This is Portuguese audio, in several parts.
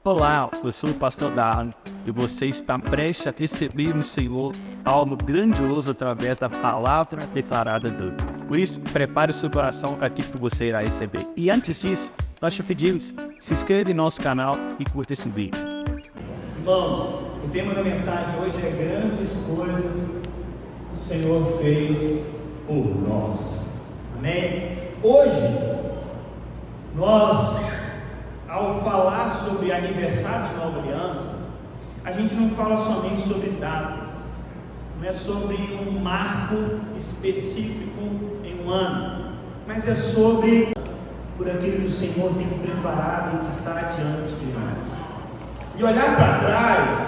Olá, eu sou o pastor Darlan e você está prestes a receber no Senhor algo grandioso através da palavra declarada dele. Por isso, prepare o seu coração para aquilo que você irá receber. E antes disso, nós te pedimos, se inscreva em nosso canal e curta esse vídeo. Irmãos, o tema da mensagem hoje é grandes coisas o Senhor fez por nós. Amém? Hoje, ao falar sobre aniversário de Nova Aliança, a gente não fala somente sobre datas, não é sobre um marco específico em um ano, mas é sobre por aquilo que o Senhor tem preparado e que está diante de nós. E olhar para trás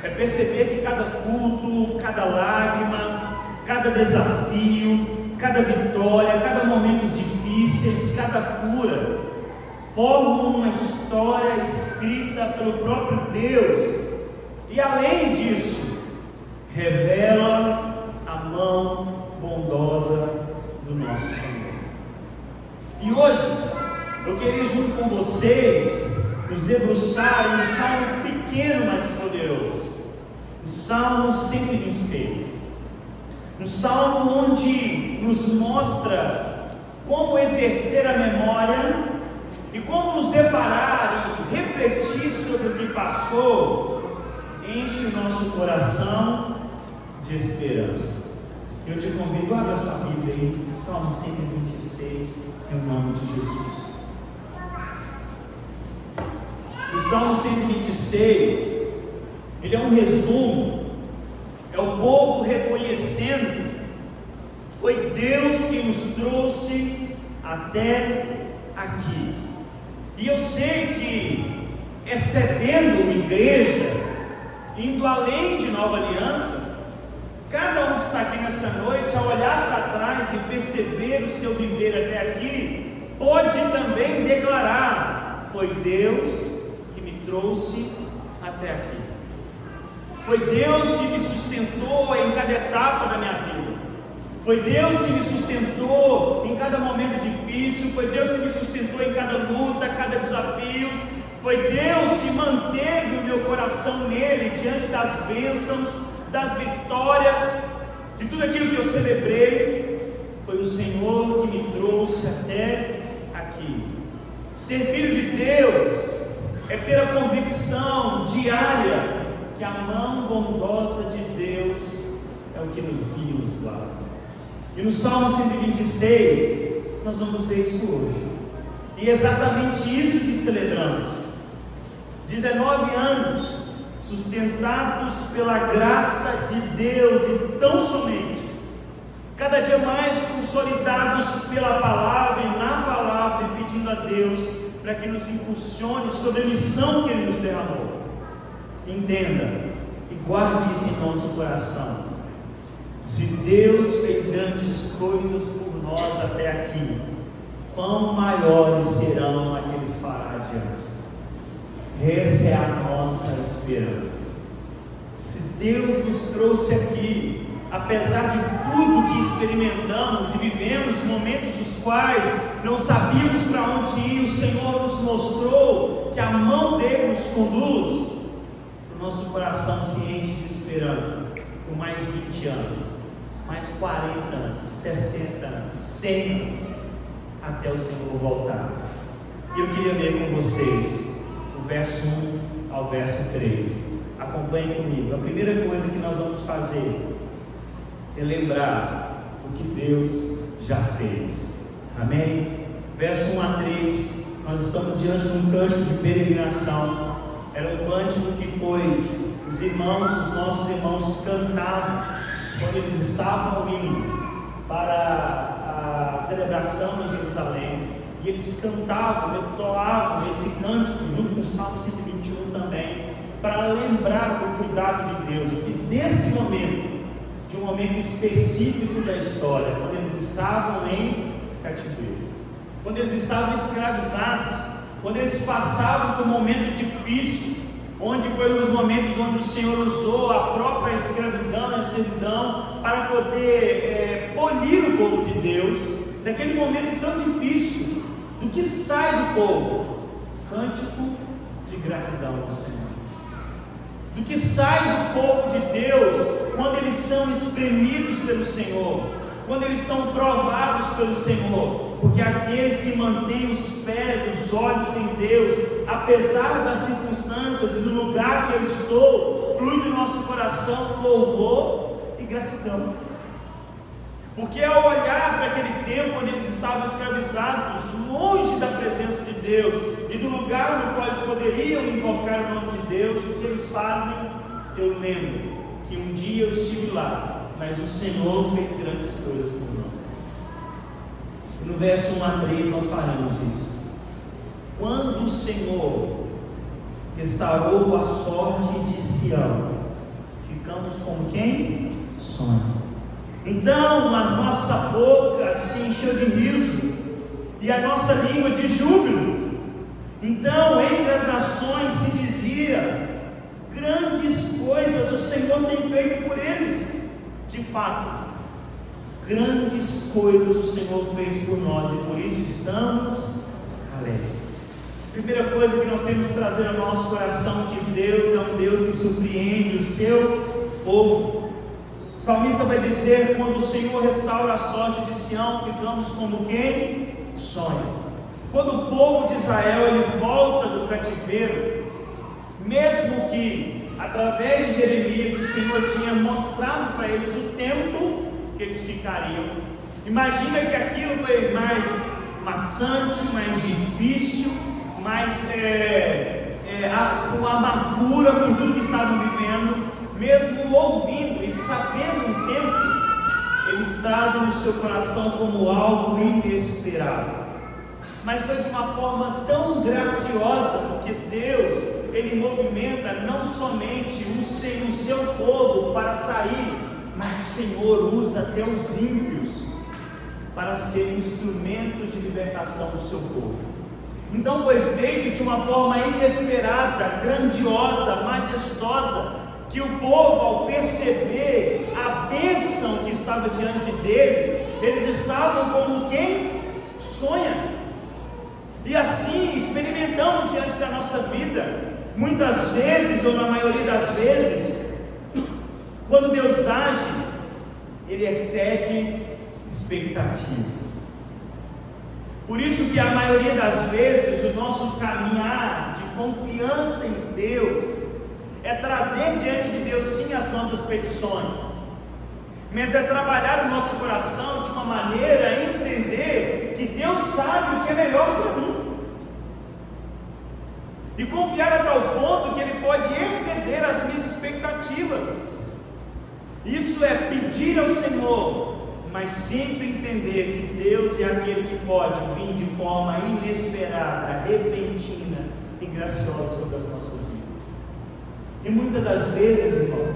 é perceber que cada culto, cada lágrima, cada desafio, cada vitória, cada momento difíceis, cada cura, formam uma história escrita pelo próprio Deus. E além disso, revela a mão bondosa do nosso Senhor. E hoje, eu queria junto com vocês nos debruçar em um salmo pequeno, mas poderoso, o Salmo 126. Um salmo onde nos mostra como exercer a memória e como nos deparar e refletir sobre o que passou, enche o nosso coração de esperança. Eu te convido a abrir a sua Bíblia aí, Salmo 126, em nome de Jesus. O Salmo 126, ele é um resumo, é o povo reconhecendo, foi Deus quem nos trouxe até aqui. E eu sei que, excedendo a igreja, indo além de Nova Aliança, cada um que está aqui nessa noite, ao olhar para trás e perceber o seu viver até aqui, pode também declarar: foi Deus que me trouxe até aqui. Foi Deus que me sustentou em cada etapa da minha vida. Foi Deus que me sustentou em cada momento difícil. Foi Deus que me sustentou em cada luta, cada desafio. Foi Deus que manteve o meu coração nele diante das bênçãos, das vitórias, de tudo aquilo que eu celebrei. Foi o Senhor que me trouxe até aqui. Ser filho de Deus é ter a convicção diária que a mão bondosa de Deus é o que nos guia e nos guarda. E no Salmo 126, nós vamos ver isso hoje. E é exatamente isso que celebramos. 19 anos sustentados pela graça de Deus e tão somente, cada dia mais consolidados pela palavra e na palavra, e pedindo a Deus para que nos impulsione sobre a missão que Ele nos derramou. Entenda e guarde isso em nosso coração. Se Deus fez grandes coisas por nós até aqui, quão maiores serão aqueles que fará adiante. Essa é a nossa esperança. Se Deus nos trouxe aqui, apesar de tudo que experimentamos e vivemos, momentos dos quais não sabíamos para onde ir, o Senhor nos mostrou que a mão dele nos conduz. O nosso coração se enche de esperança por mais 20 anos, mais 40 anos, 60 anos, 100 anos, até o Senhor voltar. E eu queria ler com vocês o verso 1 ao verso 3. Acompanhem comigo. A primeira coisa que nós vamos fazer é lembrar o que Deus já fez. Amém? Verso 1 a 3, nós estamos diante de um cântico de peregrinação. Era um cântico que os irmãos, os nossos irmãos cantavam quando eles estavam indo para a celebração em Jerusalém. E eles cantavam, entoavam esse cântico junto com o Salmo 121 também, para lembrar do cuidado de Deus. E desse momento, de um momento específico da história, quando eles estavam em cativeiro, quando eles estavam escravizados, quando eles passavam por um momento difícil, onde foi um dos momentos onde o Senhor usou a própria escravidão, a servidão, para poder polir o povo de Deus, naquele momento tão difícil. Do que sai do povo? Cântico de de gratidão ao Senhor, do que sai do povo de Deus quando eles são espremidos pelo Senhor, quando eles são provados pelo Senhor, porque aqueles que mantêm os pés, os olhos em Deus, apesar das circunstâncias e do lugar que eu estou, flui do nosso coração louvor e gratidão. Porque ao olhar para aquele tempo onde eles estavam escravizados, longe da presença de Deus e do lugar no qual eles poderiam invocar o nome de Deus, o que eles fazem? Eu lembro que um dia eu estive lá, mas o Senhor fez grandes coisas por nós. E no verso 1 a 3 nós faremos isso. Quando o Senhor restaurou a sorte de Sião, ficamos com quem? Sonho. Então a nossa boca se encheu de riso e a nossa língua de júbilo. Então entre as nações se dizia: grandes coisas o Senhor tem feito por eles. De fato, grandes coisas o Senhor fez por nós e por isso estamos alegres. Primeira coisa que nós temos que trazer ao nosso coração, que Deus é um Deus que surpreende o seu povo. O salmista vai dizer: quando o Senhor restaura a sorte de Sião, ficamos como quem? Sonha. Quando o povo de Israel ele volta do cativeiro, mesmo que através de Jeremias o Senhor tinha mostrado para eles o tempo que eles ficariam, imagina que aquilo foi mais maçante, mais difícil, mais com amargura por tudo que estavam vivendo. Mesmo ouvindo e sabendo o tempo, eles trazem no seu coração como algo inesperado. Mas foi de uma forma tão graciosa, porque Deus, Ele movimenta não somente o seu povo para sair, mas o Senhor usa até os ímpios para serem instrumentos de libertação do seu povo. Então foi feito de uma forma inesperada, grandiosa, majestosa, que o povo, ao perceber a bênção que estava diante deles, eles estavam como quem sonha. E assim experimentamos diante da nossa vida. Muitas vezes, ou na maioria das vezes, quando Deus age, Ele excede expectativas. Por isso que a maioria das vezes o nosso caminhar de confiança em Deus é trazer diante de Deus sim as nossas petições, mas é trabalhar o nosso coração de uma maneira a entender que Deus sabe o que é melhor para mim, e confiar a tal ponto que Ele pode exceder as minhas expectativas. Isso é pedir ao Senhor, mas sempre entender que Deus é aquele que pode vir de forma inesperada, repentina e graciosa sobre as nossas vidas. E muitas das vezes, irmãos,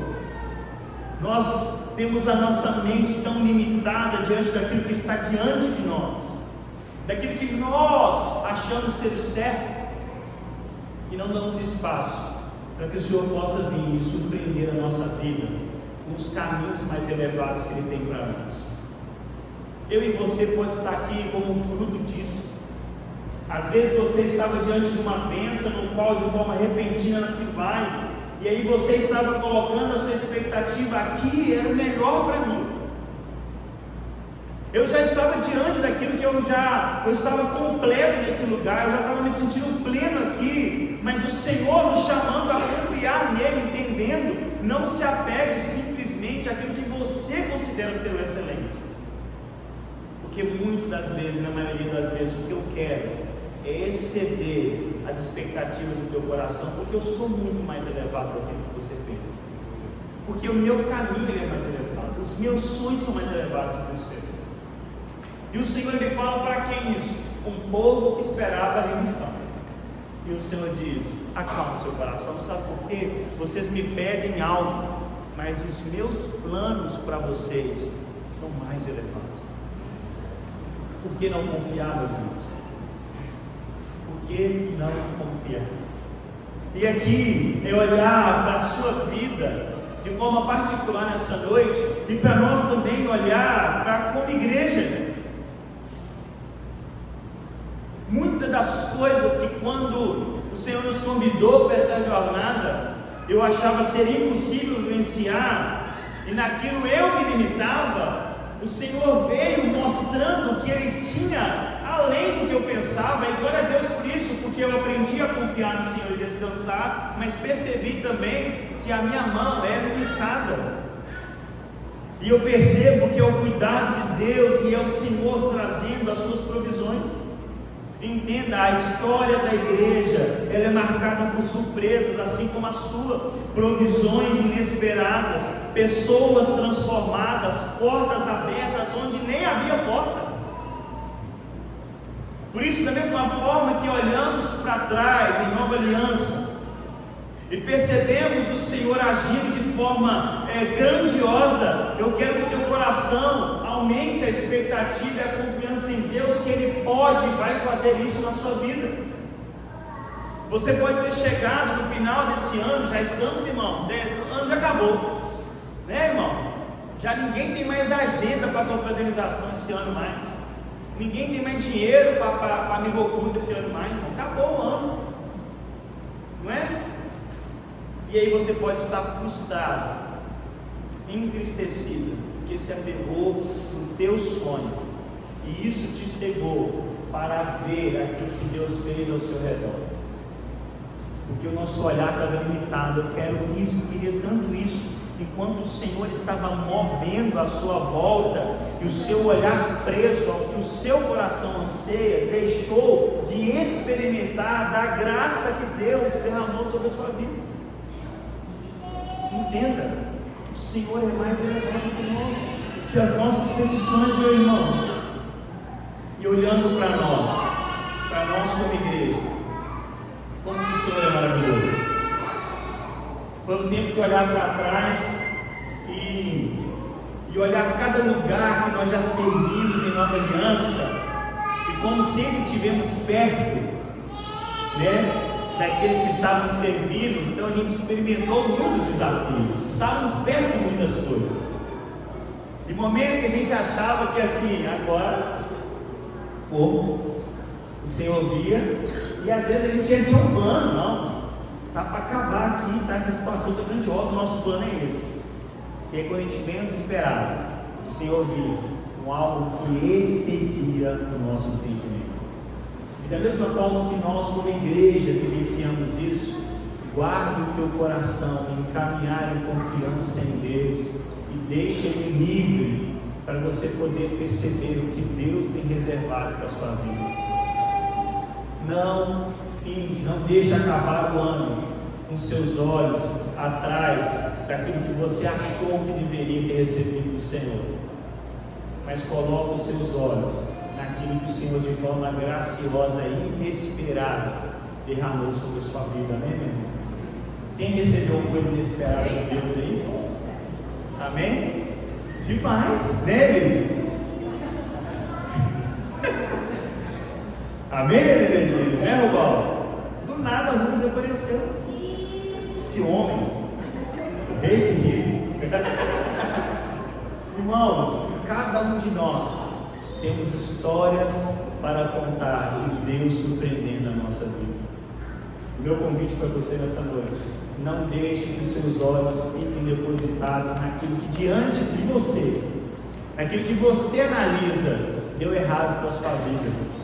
nós temos a nossa mente tão limitada diante daquilo que está diante de nós, daquilo que nós achamos ser o certo, e não damos espaço para que o Senhor possa vir e surpreender a nossa vida com os caminhos mais elevados que Ele tem para nós. Eu e você pode estar aqui como fruto disso. Às vezes você estava diante de uma bênção no qual de forma repentina ela se vai, e aí você estava colocando a sua expectativa: aqui era o melhor para mim. Eu já estava diante daquilo que eu estava completo nesse lugar, eu já estava me sentindo pleno aqui, mas o Senhor nos chamando a confiar nele, entendendo, não se apegue simplesmente àquilo que você considera ser o excelente, porque muitas das vezes, na maioria das vezes, o que eu quero é exceder as expectativas do teu coração, porque eu sou muito mais elevado daquilo que você pensa, porque o meu caminho é mais elevado, os meus sonhos são mais elevados do que os seus. E o Senhor ele fala para quem isso? Um povo que esperava a remissão. E o Senhor diz: acalma o seu coração, sabe por quê? Vocês me pedem algo, mas os meus planos para vocês são mais elevados. Por que não confiar, meus irmãos? Por que não confiar? E aqui é olhar para a sua vida de forma particular nessa noite, e para nós também olhar para como igreja. Muitas das coisas que quando o o Senhor nos convidou para essa jornada, eu achava ser impossível vivenciar, e naquilo eu me limitava. O Senhor veio mostrando que Ele tinha além do que eu pensava, e glória a Deus por isso, porque eu aprendi a confiar no Senhor e descansar, mas percebi também que a minha mão é limitada, e eu percebo que é o cuidado de Deus e é o Senhor trazendo as suas provisões. Entenda, a história da igreja, ela é marcada por surpresas, assim como a sua, provisões inesperadas, pessoas transformadas, portas abertas onde nem havia porta. Por isso, da mesma forma que olhamos para trás em Nova Aliança e percebemos o Senhor agindo de forma grandiosa, eu quero que o teu coração aumente a expectativa e a confiança em Deus, que Ele pode e vai fazer isso na sua vida. Você pode ter chegado no final desse ano, já estamos, irmão, o ano já acabou, né, irmão? Já ninguém tem mais agenda para confraternização esse ano mais, ninguém tem mais dinheiro para amigo oculto esse ano mais, irmão. Acabou o ano, não é? E aí você pode estar frustrado, entristecido, porque se apegou no teu sonho, e isso te cegou para ver aquilo que Deus fez ao seu redor, porque o nosso olhar estava limitado. Eu quero isso, queria tanto isso, enquanto o Senhor estava movendo a sua volta, e o seu olhar preso ao que o seu coração anseia, deixou de experimentar da graça que Deus derramou sobre a sua vida. Entenda, o Senhor é mais elevado que nós, que as nossas petições, meu irmão. E olhando para nós como igreja, como o Senhor é maravilhoso. Foi um tempo de olhar para trás e olhar cada lugar que nós já servimos em Nova Aliança, e como sempre estivemos perto, né, daqueles que estavam servindo. Então a gente experimentou muitos desafios, estávamos perto de muitas coisas, e momentos que a gente achava que assim, agora o Senhor via, e às vezes a gente tinha um plano, não, está para acabar aqui, está essa situação tão grandiosa, o nosso plano é esse. E aí quando a gente menos esperava, o Senhor via com algo que excedia o nosso entendimento. E da mesma forma que nós como igreja vivenciamos isso, guarde o teu coração em caminhar em confiança em Deus, e deixe Ele livre para você poder perceber o que Deus tem reservado para a sua vida. Não finde, não deixe acabar o ano com seus olhos atrás daquilo que você achou que deveria ter recebido do Senhor, mas coloque os seus olhos naquilo que o Senhor, de forma graciosa e inesperada, derramou sobre a sua vida. Amém, meu irmão? Quem recebeu coisa inesperada de Deus aí? Amém? Demais, né, eles? Amém, Benedito? Né, Rubal? Do nada o Rubens apareceu. Esse homem, o rei de rir. Irmãos, cada um de nós temos histórias para contar de Deus surpreendendo a nossa vida. O meu convite para você nessa noite: não deixe que os seus olhos fiquem depositados naquilo que diante de você, naquilo que você analisa, deu errado para a sua vida.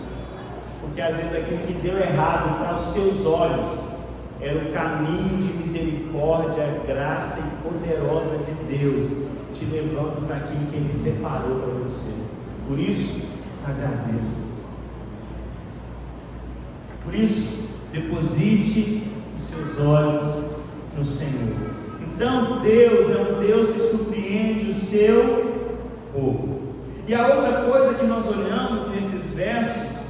Porque às vezes aquilo que deu errado para os seus olhos era o caminho de misericórdia, graça e poderosa de Deus, te levando para aquilo que Ele separou para você. Por isso, agradeça. Por isso, deposite os seus olhos no Senhor. Então, Deus é um Deus que surpreende o seu povo. E a outra coisa que nós olhamos nesses versos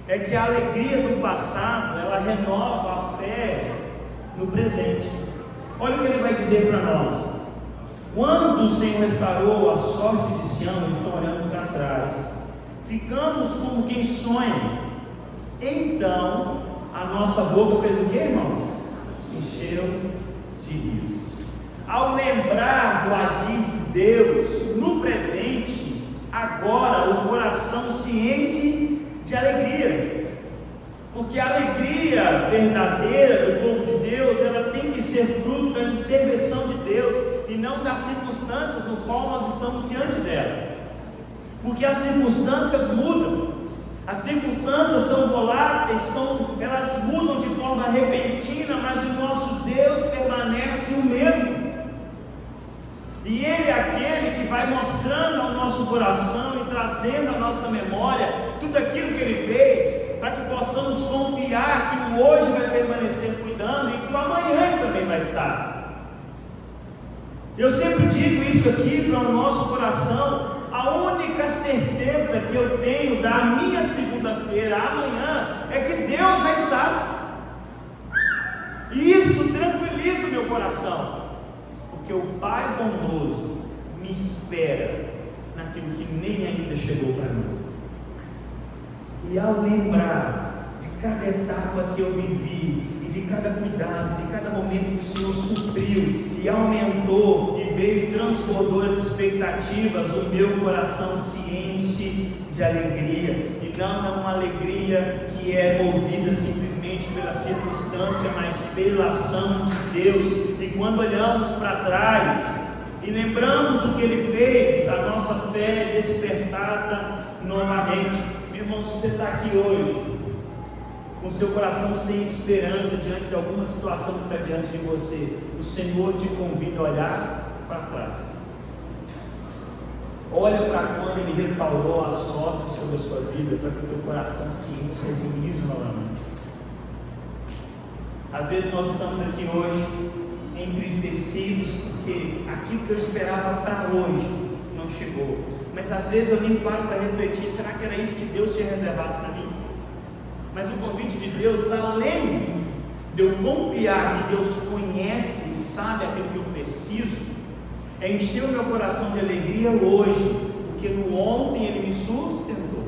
é que a alegria do passado, ela renova a fé no presente. Olha o que ele vai dizer para nós. Quando o Senhor restaurou a sorte de Sião, eles estão olhando para trás, ficamos como quem sonha. Então a nossa boca fez o que, irmãos? Se encheu de riso. Ao lembrar do agir de Deus no presente, agora o coração se enche de alegria, porque a alegria alegria verdadeira do povo de Deus, ela tem que ser fruto da intervenção de Deus e não das circunstâncias no qual nós estamos diante delas. Porque as circunstâncias mudam, as circunstâncias são voláteis, elas mudam de forma repentina, mas o nosso Deus permanece o mesmo. E Ele é aquele que vai mostrando ao nosso coração e trazendo à nossa memória tudo aquilo que Ele fez, para que possamos confiar que o hoje vai permanecer cuidando e que o amanhã Ele também vai estar. Eu sempre digo isso aqui para o nosso coração. A única certeza que eu tenho da minha segunda-feira amanhã é que Deus já está. E isso tranquiliza o meu coração, porque o Pai bondoso me espera naquilo que nem ainda chegou para mim. E ao lembrar de cada etapa que eu vivi, e de cada cuidado, de cada momento que o Senhor supriu e aumentou e veio e transbordou as expectativas, o meu coração se enche de alegria. E não é uma alegria que é movida simplesmente pela circunstância, mas pela ação de Deus. E quando olhamos para trás e lembramos do que Ele fez, a nossa fé é despertada novamente. Meu irmão, se você está aqui hoje com seu coração sem esperança diante de alguma situação que está diante de você, o Senhor te convida a olhar para trás. Olha para quando Ele restaurou a sorte sobre a sua vida, para que o teu coração se encha de riso novamente. Às vezes nós estamos aqui hoje entristecidos porque aquilo que eu esperava para hoje não chegou. Mas às vezes eu nem paro para refletir: será que era isso que Deus tinha reservado para mim? Mas o convite de Deus, além de eu confiar que Deus conhece e sabe aquilo que eu preciso, é encher o meu coração de alegria hoje, porque no ontem Ele me sustentou.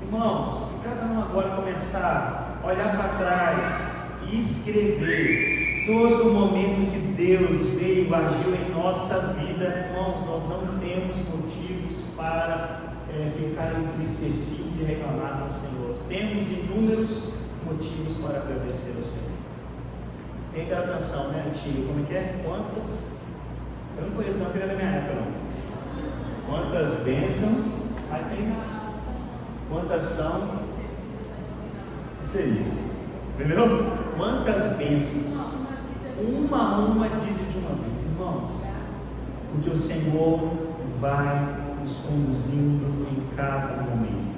Irmãos, se cada um agora começar a olhar para trás e escrever todo o momento que Deus veio e agiu em nossa vida, irmãos, nós não temos motivos para ficar entristecidos e reclamar com o Senhor. Temos inúmeros motivos para agradecer ao Senhor. Tem aquela canção, né, antiga, como é que é? Quantas? Eu não conheço, não, aquele da minha época, não. Quantas bênçãos? Aí tem. Quantas são? Isso aí. Entendeu? Quantas bênçãos? Uma a uma dize de uma vez, irmãos. Porque o Senhor vai nos conduzindo em cada momento.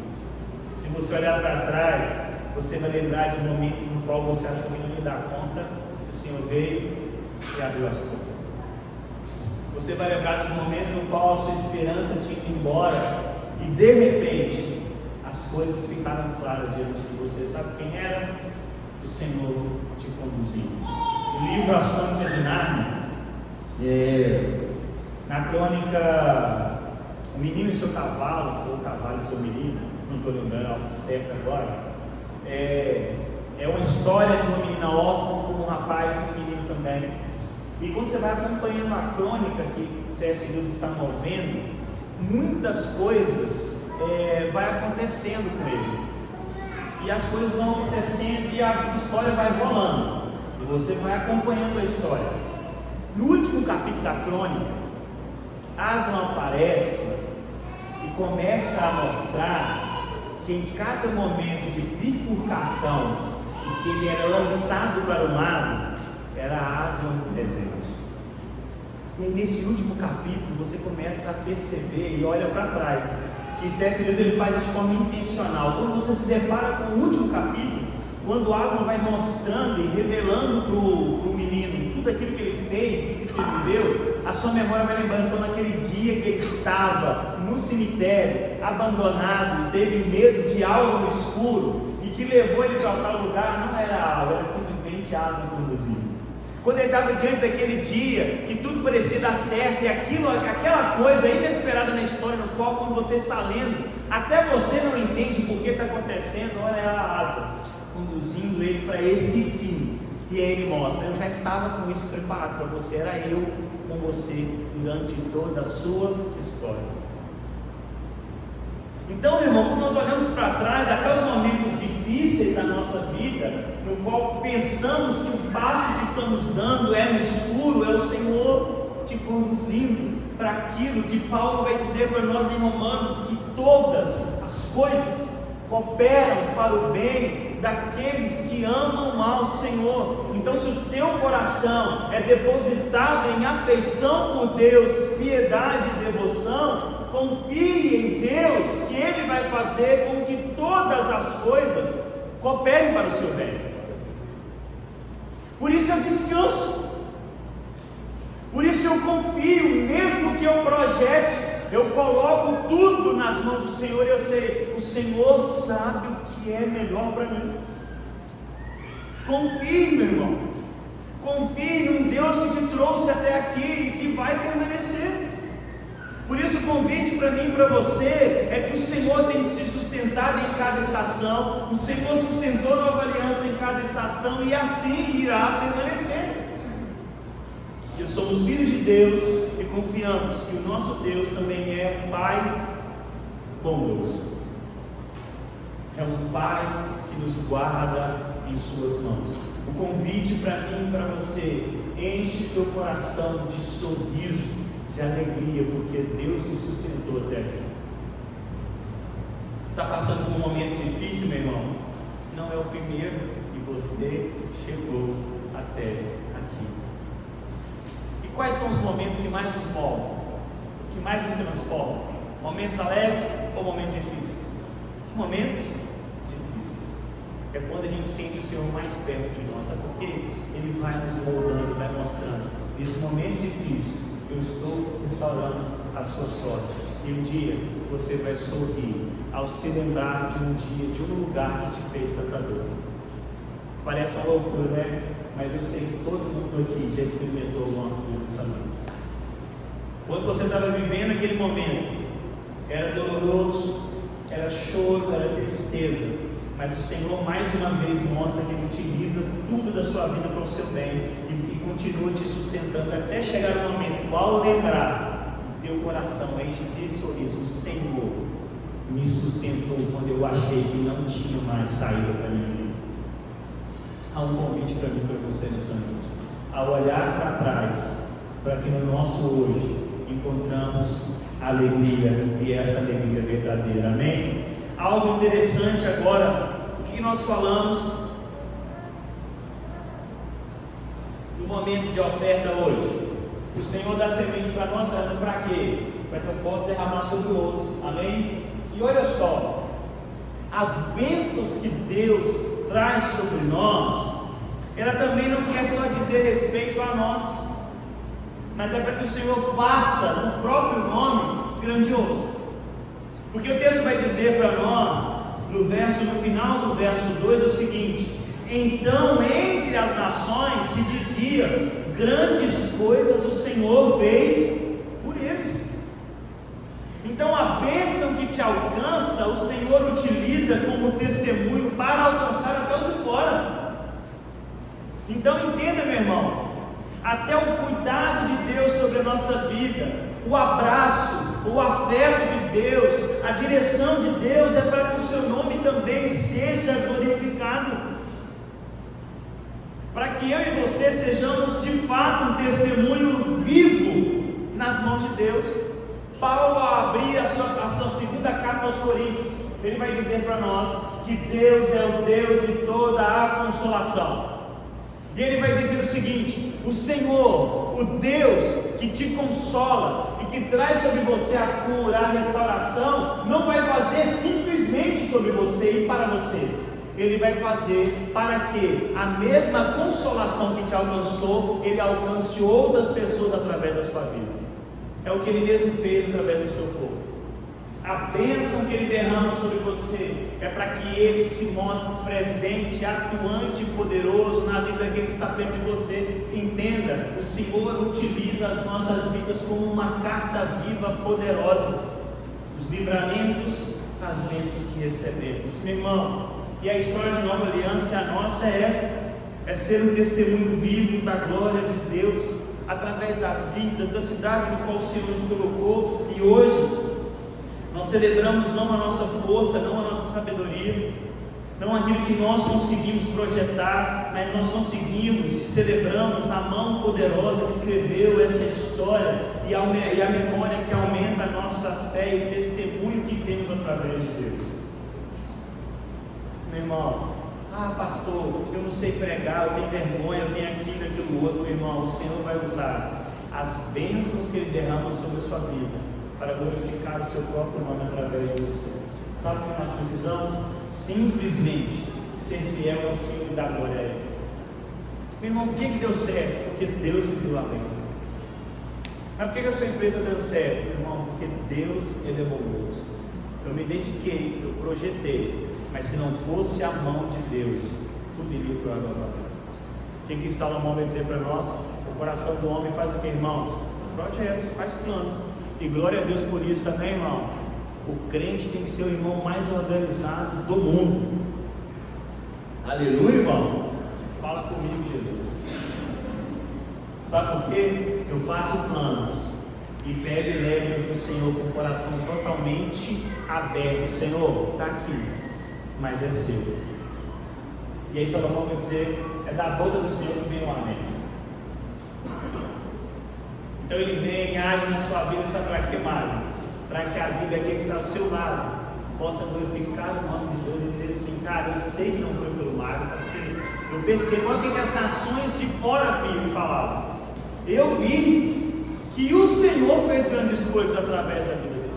Se você olhar para trás, você vai lembrar de momentos no qual você achou que não ia dar conta, o Senhor veio e abriu as portas. Você vai lembrar dos momentos no qual a sua esperança tinha ido embora e de repente as coisas ficaram claras diante de você. Sabe quem era? O Senhor te conduzindo. O livro As Crônicas de Nárnia, na crônica O Menino e Seu Cavalo, ou O Cavalo e Seu Menino, não estou lembrando certo agora, é uma história de uma menina órfã com um rapaz e um menino também. E quando você vai acompanhando a crônica que C.S. Lewis está movendo, muitas coisas vai acontecendo com ele. E as coisas vão acontecendo e a história vai rolando. E você vai acompanhando a história. No último capítulo da crônica, Aslan aparece e começa a mostrar que em cada momento de bifurcação em que ele era lançado para o mar, era Aslan presente. E aí, nesse último capítulo você começa a perceber e olha para trás que C.S. Lewis ele faz isso de forma intencional. Quando você se depara com o último capítulo, quando Aslan vai mostrando e revelando para o menino tudo aquilo que ele fez, tudo que ele viveu, a sua memória vai lembrando. Então, naquele dia que ele estava no cemitério, abandonado, teve medo de algo no escuro, e que levou ele para tal lugar, não era algo, era simplesmente Aslan conduzindo. Quando ele estava diante daquele dia, que tudo parecia dar certo, e aquela coisa inesperada na história, no qual, quando você está lendo, até você não entende por que está acontecendo, olha a Aslan conduzindo ele para esse fim. E aí ele mostra: eu já estava com isso preparado para você, era eu com você durante toda a sua história. Então, meu irmão, quando nós olhamos para trás, até os momentos difíceis, difíceis da nossa vida, no qual pensamos que o passo que estamos dando é no escuro, é o Senhor te conduzindo para aquilo que Paulo vai dizer para nós em Romanos, que todas as coisas cooperam para o bem daqueles que amam ao Senhor. Então, se o teu coração é depositado em afeição por Deus, piedade e devoção, confie em Deus, que Ele vai fazer com que todas as coisas cooperem para o seu bem. Por isso eu descanso, por isso eu confio, mesmo que eu projete, eu coloco tudo nas mãos do Senhor. E eu sei, o Senhor sabe o que é melhor para mim. Confie, meu irmão, confie num Deus que te trouxe até aqui e que vai permanecer. Por isso o convite para mim e para você é que o Senhor tem te sustentado em cada estação, o Senhor sustentou Nova Aliança em cada estação e assim irá permanecer. Que somos filhos de Deus e confiamos que o nosso Deus também é um Pai bondoso, é um Pai que nos guarda em suas mãos. O convite para mim e para você: enche teu coração de sorriso, de alegria, porque Deus se sustentou até aqui. Está passando por um momento difícil, meu irmão? Não é o primeiro, e você chegou até aqui. E quais são os momentos que mais nos moldam, que mais nos transformam? Momentos alegres ou momentos difíceis? Momentos difíceis é quando a gente sente o Senhor mais perto de nós, sabe por quê? Ele vai nos moldando, vai mostrando. Nesse momento difícil, eu estou restaurando a sua sorte, e um dia você vai sorrir ao se lembrar de um dia, de um lugar que te fez tanta dor. Parece uma loucura, né? Mas eu sei que todo mundo aqui já experimentou alguma coisa dessa noite. Quando você estava vivendo aquele momento, era doloroso, era choro, era tristeza, mas o Senhor mais uma vez mostra que Ele utiliza tudo da sua vida para o seu bem e continua te sustentando até chegar o momento, ao lembrar, teu coração enche de sorriso. O Senhor me sustentou quando eu achei que não tinha mais saída para minha vida. Há um convite para mim e para você nessa noite, a olhar para trás, para que no nosso hoje encontramos alegria, e essa alegria é verdadeira. Amém? Algo interessante agora, o que nós falamos no momento de oferta hoje? O Senhor dá semente para nós, para quê? Para que eu possa derramar sobre o outro. Amém? E olha só, as bênçãos que Deus traz sobre nós, ela também não quer só dizer respeito a nós, mas é para que o Senhor faça no próprio nome grandioso. Porque o texto vai dizer para nós, no final do verso 2, o seguinte: então entre as nações se dizia, grandes coisas o Senhor fez por eles. Então a bênção que te alcança, o Senhor utiliza como testemunho para alcançar até os de fora. Então entenda, meu irmão, até o cuidado de Deus sobre a nossa vida, o abraço, o afeto de Deus, a direção de Deus é para que o seu nome também seja glorificado, para que eu e você sejamos de fato um testemunho vivo nas mãos de Deus. Paulo, ao abrir a sua segunda carta aos Coríntios, ele vai dizer para nós que Deus é o Deus de toda a consolação. E ele vai dizer o seguinte: o Senhor, o Deus que te consola e que traz sobre você a cura, a restauração, não vai fazer simplesmente sobre você e para você. Ele vai fazer para que a mesma consolação que te alcançou, Ele alcance outras pessoas através da sua vida. É o que Ele mesmo fez através do seu povo. A bênção que Ele derrama sobre você é para que Ele se mostre presente, atuante e poderoso na vida daquele que está perto de você. Entenda, o Senhor utiliza as nossas vidas como uma carta viva, poderosa, os livramentos, as bênçãos que recebemos. Meu irmão, e a história de Nova Aliança, a nossa é essa: é ser um testemunho vivo da glória de Deus, através das vidas, da cidade no qual o Senhor nos colocou. E hoje nós celebramos não a nossa força, não a nossa sabedoria, não aquilo que nós conseguimos projetar, mas nós conseguimos e celebramos a mão poderosa que escreveu essa história e a memória que aumenta a nossa fé e o testemunho que temos através de Deus. Meu irmão, pastor, eu não sei pregar, eu tenho vergonha, eu tenho aquilo, aquilo outro. Meu irmão, o Senhor vai usar as bênçãos que Ele derrama sobre a sua vida para glorificar o seu próprio nome através de você. Sabe o que nós precisamos? Simplesmente ser fiel ao Senhor e dar glória a Ele. Meu irmão, por que deu certo? Porque Deus me deu a bênção. Mas por que a sua empresa deu certo? Meu irmão, porque Deus, Ele é bondoso. Eu me dediquei, eu projetei, mas se não fosse a mão de Deus, tudo iria para o abaixo. O que Salomão vai dizer para nós? O coração do homem faz o que, irmãos? Projetos, faz planos. E glória a Deus por isso, amém, irmão? O crente tem que ser o irmão mais organizado do mundo. Aleluia, irmão? Fala comigo, Jesus. Sabe por quê? Eu faço planos e pego e levo para o Senhor com o coração totalmente aberto. Senhor, está aqui, mas é seu. E aí Salomão vai dizer, é da boca do Senhor que vem o amém. Então Ele vem, age na sua vida, sabe para quê, Mário? Para que a vida que está ao seu lado possa glorificar o nome de Deus e dizer assim, cara, eu sei que não foi pelo Mário, sabe por quê? Eu percebo, olha o que as nações de fora viram e falavam. Eu vi que o Senhor fez grandes coisas através da vida dele.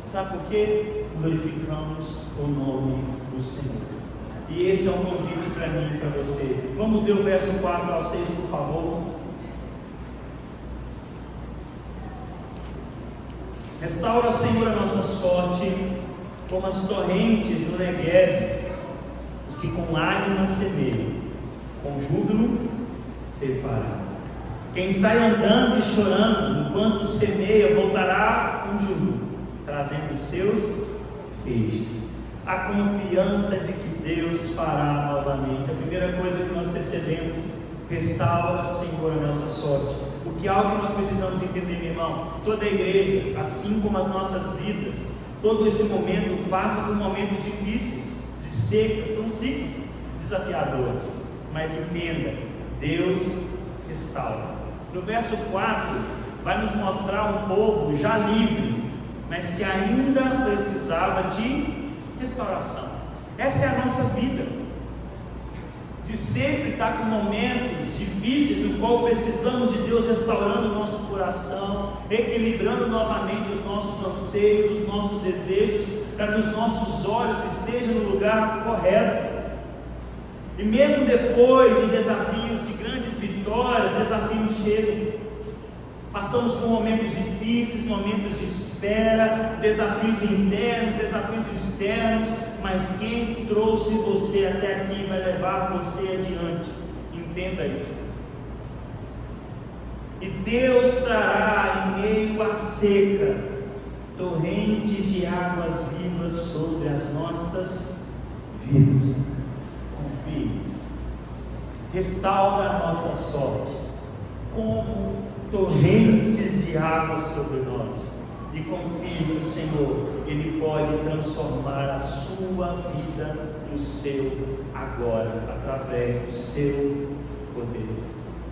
Sabe por quê? Glorificamos o nome do Senhor. E esse é um convite para mim e para você. Vamos ler o verso 4 ao 6, por favor. Restaura, Senhor, a nossa sorte, como as torrentes do Negueb, os que com lágrimas semeiam, com júbilo ceifará. Quem sai andando e chorando, enquanto semeia, voltará com júbilo, trazendo os seus feixes. A confiança de que Deus fará novamente. A primeira coisa que nós percebemos, restaura, Senhor, a nossa sorte. O que é algo que nós precisamos entender, meu irmão? Toda a igreja, assim como as nossas vidas, todo esse momento passa por momentos difíceis, de seca, são ciclos desafiadores. Mas entenda, Deus restaura. No verso 4, vai nos mostrar um povo já livre, mas que ainda precisava de restauração. Essa é a nossa vida. De sempre estar com momentos difíceis, no qual precisamos de Deus restaurando o nosso coração, equilibrando novamente os nossos anseios, os nossos desejos, para que os nossos olhos estejam no lugar correto. E mesmo depois de desafios, de grandes vitórias, desafios chegam. Passamos por momentos difíceis, momentos de espera, desafios internos, desafios externos, mas quem trouxe você até aqui vai levar você adiante. Entenda isso. E Deus trará em meio à seca torrentes de águas vivas sobre as nossas vidas. Confie nisso. Restaura a nossa sorte como torrentes de água sobre nós, e confie no Senhor, Ele pode transformar a sua vida no seu agora, através do seu poder.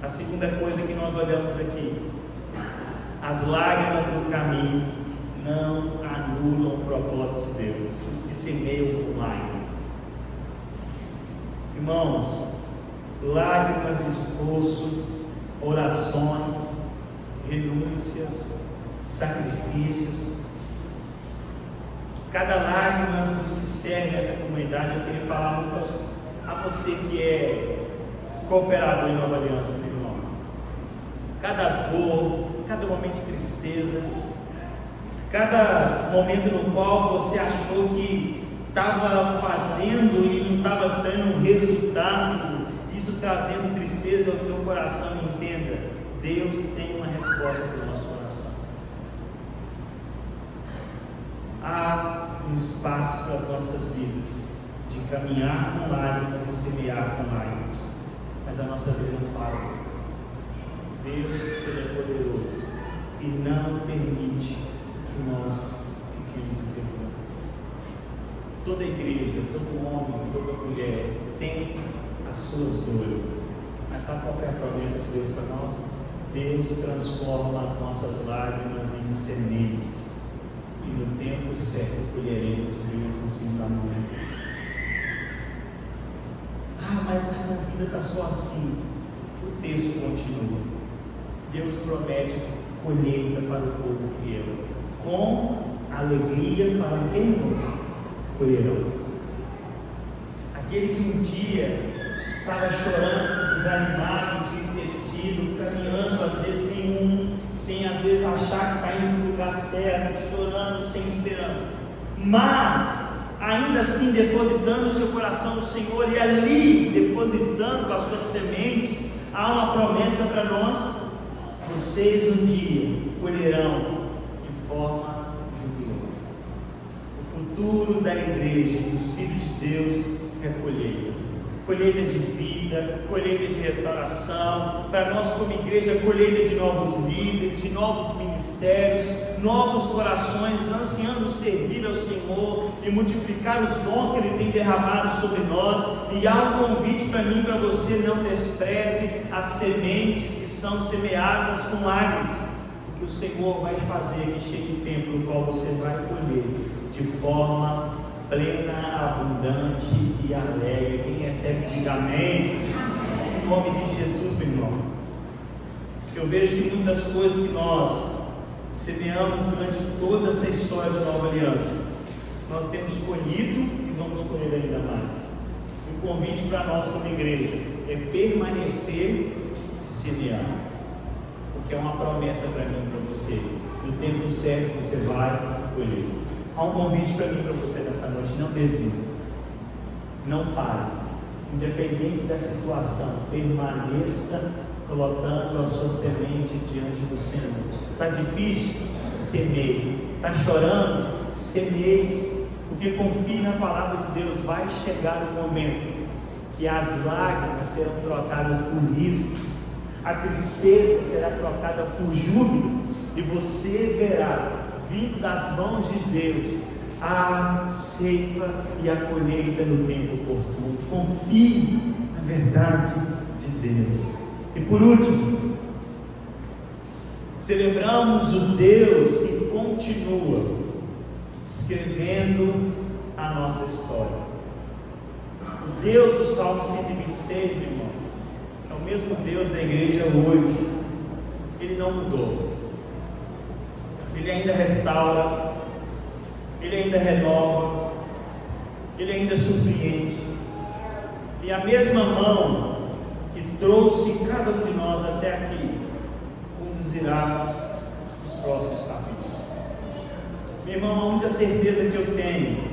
A segunda coisa que nós olhamos aqui, as lágrimas do caminho não anulam o propósito de Deus, os que semeiam com lágrimas. Irmãos, lágrimas, esforço, orações, renúncias, sacrifícios, cada lágrima dos que servem essa comunidade. Eu queria falar muito a você que é cooperador em Nova Aliança, meu irmão. Cada dor, cada momento de tristeza, cada momento no qual você achou que estava fazendo e não estava dando resultado, isso trazendo tristeza ao teu coração, entenda, Deus tem uma resposta para o nosso coração. Há um espaço para as nossas vidas de caminhar com lágrimas e semear com lágrimas, mas a nossa vida não para. Deus, Ele é poderoso e não permite que nós fiquemos em tribulação. Toda igreja, todo homem, toda mulher tem as suas dores. Mas sabe qual é a promessa de Deus para nós? Deus transforma as nossas lágrimas em sementes. E no tempo certo colheremos bênçãos vindo da mão de Deus. Mas a minha vida está só assim. O texto continua. Deus promete colheita para o povo fiel. Com alegria para quem colherão. Aquele que um dia estava chorando, desanimado, entristecido, caminhando às vezes sem às vezes achar que está indo no lugar certo, chorando, sem esperança, mas ainda assim depositando o seu coração no Senhor, e ali depositando as suas sementes, há uma promessa para nós: vocês um dia colherão de forma jubilosa. O futuro da igreja e dos filhos de Deus é colheita. Colheita de vida, colheita de restauração, para nós como igreja, colheita de novos líderes, de novos ministérios, novos corações ansiando servir ao Senhor e multiplicar os dons que Ele tem derramado sobre nós. E há um convite para mim, para você: não despreze as sementes que são semeadas com lágrimas, porque o Senhor vai fazer que chegue o tempo no qual você vai colher de forma plena, abundante e alegre. Quem recebe, diga amém. Em nome de Jesus, meu irmão. Eu vejo que muitas coisas que nós semeamos durante toda essa história de Nova Aliança, nós temos colhido e vamos colher ainda mais. O convite para nós como igreja é permanecer semeando, porque é uma promessa para mim e para você: no tempo certo você vai colher. Há um convite para mim e para você nessa noite: não desista, não pare, independente da situação, permaneça colocando as suas sementes diante do Senhor. Está difícil? Semeie. Está chorando? Semeie, porque confie na palavra de Deus. Vai chegar o momento que as lágrimas serão trocadas por risos, a tristeza será trocada por júbilo, e você verá vindo das mãos de Deus a ceifa e a colheita no tempo oportuno. Confie na verdade de Deus. E por último, celebramos o Deus que continua escrevendo a nossa história. O Deus do Salmo 126, meu irmão, é o mesmo Deus da igreja hoje. Ele não mudou. Ele ainda restaura, Ele ainda renova, Ele ainda surpreende. E a mesma mão que trouxe cada um de nós até aqui conduzirá os próximos capítulos. Meu irmão, a única certeza que eu tenho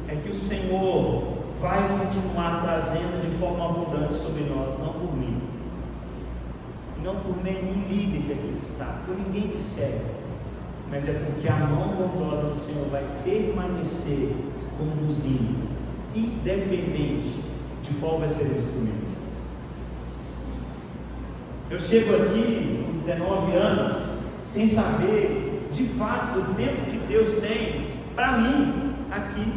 é que o Senhor vai continuar trazendo de forma abundante sobre nós, não por mim, não por nenhum líder que aqui está, por ninguém que serve, mas é porque a mão bondosa do Senhor vai permanecer conduzindo, independente de qual vai ser o instrumento. Eu chego aqui com 19 anos, sem saber de fato o tempo que Deus tem para mim aqui,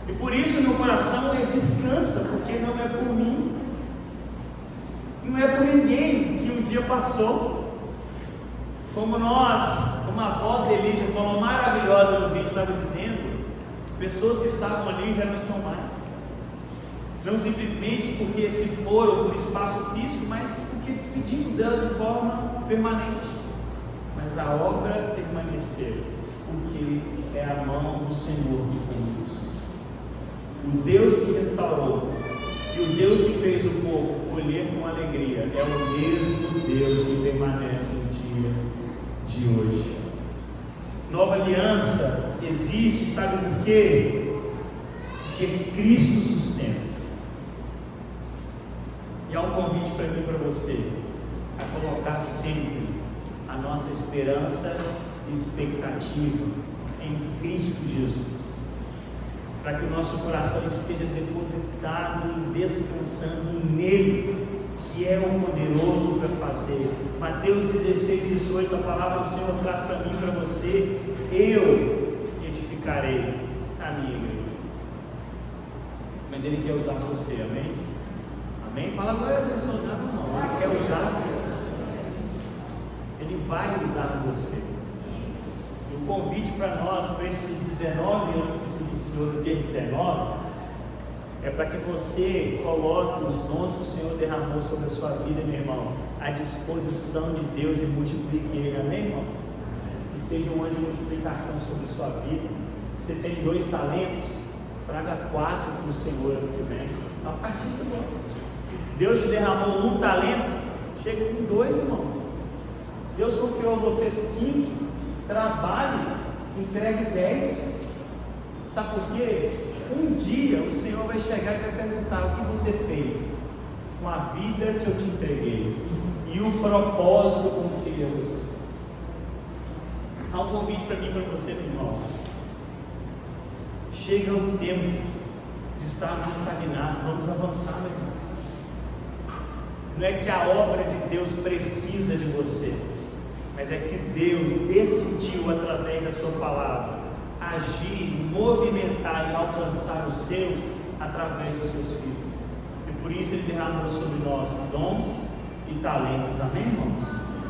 e por isso meu coração descansa, porque não é por mim, não é por ninguém que um dia passou. Como a voz de Eli de forma maravilhosa no vídeo estava dizendo, pessoas que estavam ali já não estão mais, não simplesmente porque se foram para o espaço físico, mas porque despedimos dela de forma permanente, mas a obra permaneceu, porque é a mão do Senhor que conduz. O Deus que restaurou e o Deus que fez o povo colher com alegria é o mesmo Deus que permanece no dia de hoje. Nova aliança existe, sabe por quê? Porque Cristo sustenta. E há um convite para mim e para você a colocar sempre a nossa esperança e expectativa em Cristo Jesus, para que o nosso coração esteja depositado e descansando nele, que é o poderoso para fazer. Mateus 16, 18, a palavra do Senhor traz para mim e para você: eu edificarei a minha igreja. Mas Ele quer usar você, amém? Amém? Fala glória a Deus, não, Ele quer usar você. Ele vai usar você. E o convite para nós, para esses 19 anos que se iniciou no dia 19, é para que você coloque os dons que o Senhor derramou sobre a sua vida, meu irmão, à disposição de Deus e multiplique ele, amém, irmão? Que seja um ano de multiplicação sobre a sua vida. Você tem 2 talentos, traga 4 para o Senhor ano que vem. A partir do agora. Deus te derramou 1 talento, chega com 2, irmão. Deus confiou a você 5, trabalhe, entregue 10. Sabe por quê? Um dia o Senhor vai chegar e vai perguntar: o que você fez com a vida que eu te entreguei e o propósito que eu confiei a você? Há um convite para mim e para você, meu irmão. Chega o tempo de estarmos estagnados, vamos avançar, meu irmão. Não é que a obra de Deus precisa de você, mas é que Deus decidiu, através da sua palavra, agir, movimentar e alcançar os seus através dos seus filhos. E por isso Ele derramou sobre nós dons e talentos, amém, irmãos?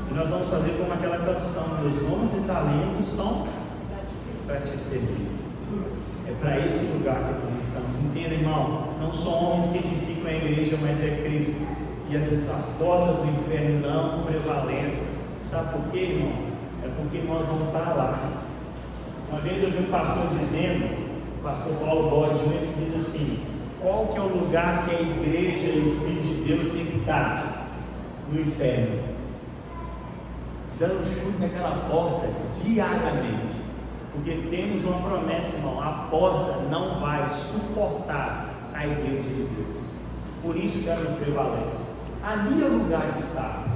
E nós vamos fazer como aquela canção: meus dons e talentos são para te servir. É para esse lugar que nós estamos. Entenda, irmão, não são homens que edificam a igreja, mas é Cristo. E as portas do inferno não prevalecem. Sabe por quê, irmão? É porque nós vamos estar lá. Uma vez eu vi um pastor dizendo, o pastor Paulo Borges, ele diz assim: qual que é o lugar que a igreja e o Filho de Deus tem que estar? No inferno, dando chute naquela porta diariamente, porque temos uma promessa, irmão: a porta não vai suportar a igreja de Deus, por isso que ela não prevalece. Ali é o lugar de estarmos,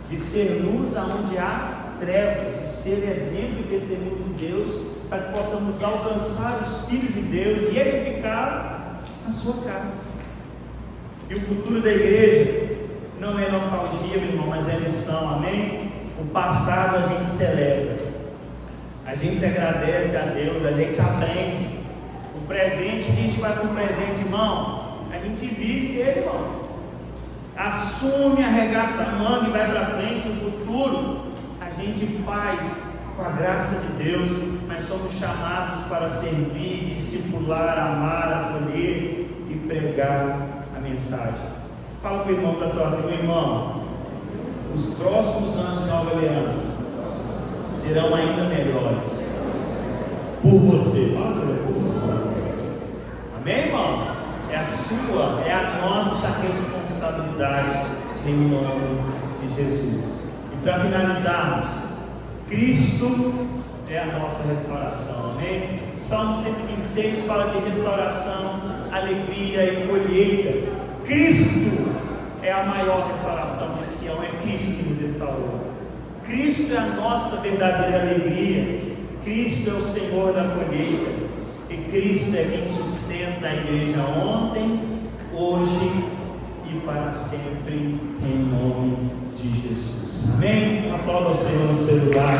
de ser luz aonde há trevas, e ser exemplo e testemunho de Deus, para que possamos alcançar os filhos de Deus e edificar a sua casa. E o futuro da igreja não é nostalgia, meu irmão, mas é missão, amém? O passado a gente celebra, a gente agradece a Deus, a gente aprende. O presente, o que a gente faz com o presente, irmão? A gente vive ele, irmão. Assume, arregaça a manga e vai para frente. O futuro a gente faz com a graça de Deus, mas somos chamados para servir, discipular, amar, acolher e pregar a mensagem. Fala para o irmão que está só assim: meu irmão, os próximos anos de Nova Aliança serão ainda melhores por você. Fala, por você. Amém, irmão? É a sua, é a nossa responsabilidade, em nome de Jesus. E para finalizarmos, Cristo é a nossa restauração, amém? Salmo 126 fala de restauração, alegria e colheita. Cristo é a maior restauração de Sião, é Cristo que nos restaurou. Cristo é a nossa verdadeira alegria. Cristo é o Senhor da colheita. E Cristo é quem sustenta a igreja ontem, hoje e para sempre, em nome de Jesus. Amém? Aplauda o Senhor no seu lugar.